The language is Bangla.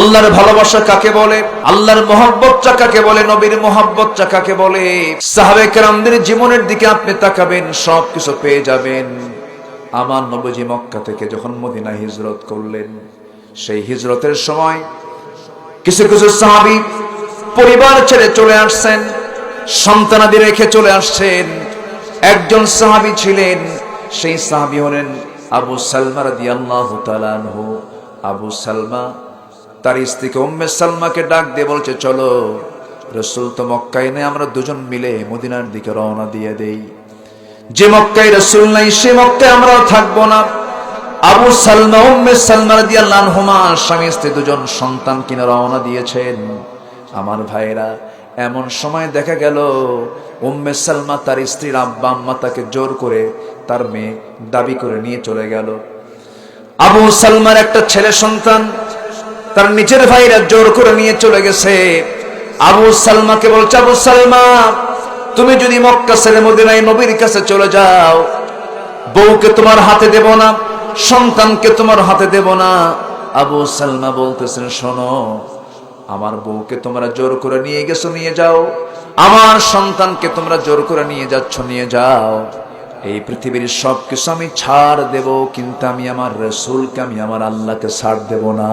আল্লাহর ভালোবাসা কাকে বলে, আল্লাহর মহব্বতটা কাকে বলে, নবীর মহব্বতটা কাকে বলে। সাহাবে কেরামদের জীবনের দিকে আপনি তাকাবেন, সবকিছু পেয়ে যাবেন। আমার নবীজি মক্কা থেকে যখন মদিনায় হিজরত করলেন, সেই হিজরতের সময় কিছু কিছু সাহাবী পরিবার ছেড়ে চলে আসছেন, সন্তানাদি রেখে চলে আসছেন। একজন সাহাবী ছিলেন, সেই সাহাবী হলেন আবু সালমা রাদিয়াল্লাহু তাআলা আনহু। আবু সালমা তার স্ত্রীকে উম্মে সালমাকে ডাক দিয়ে বলছে, চলো, রাসূল তো মক্কায় নেই, আমরা দুজন মিলে মদিনার দিকে রওনা দিয়ে দেই। যে মক্কায় রাসূল নাই, সে মক্কায় আমরাও থাকবো না। আবু সালমা উম্মে সালমা রাদিয়াল্লাহু আনহুমা স্বামী স্ত্রী দুজন সন্তান কিনে রওনা দিয়েছেন। আমার ভাইরা, এমন সময় দেখা গেল উম্মে সালমা তার স্ত্রীর আব্বা আম্মা তাকে জোর করে তার মেয়ে দাবি করে নিয়ে চলে গেল। আবু সালমার একটা ছেলে সন্তান তার নিজের ভাইরা জোর করে নিয়ে চলে গেছে। আবু সালমাকে বলছে, আবু সালমা, তুমি যদি মক্কা ছেড়ে মদিনায় নবীর কাছে চলে যাও, বউকে তোমার হাতে দেব না, সন্তানকে তোমার হাতে দেব না। আবু সালমা বলতেছেন, শোনো, আমার বউকে তোমরা জোর করে নিয়ে গেছো, নিয়ে যাও। আমার সন্তানকে তোমরা জোর করে নিয়ে যাচ্ছ, নিয়ে যাও। এই পৃথিবীর সবকিছু আমি ছাড় দেব, কিন্তু আমি আমার রাসূলকে, আমি আমার আল্লাহকে ছাড় দেব না।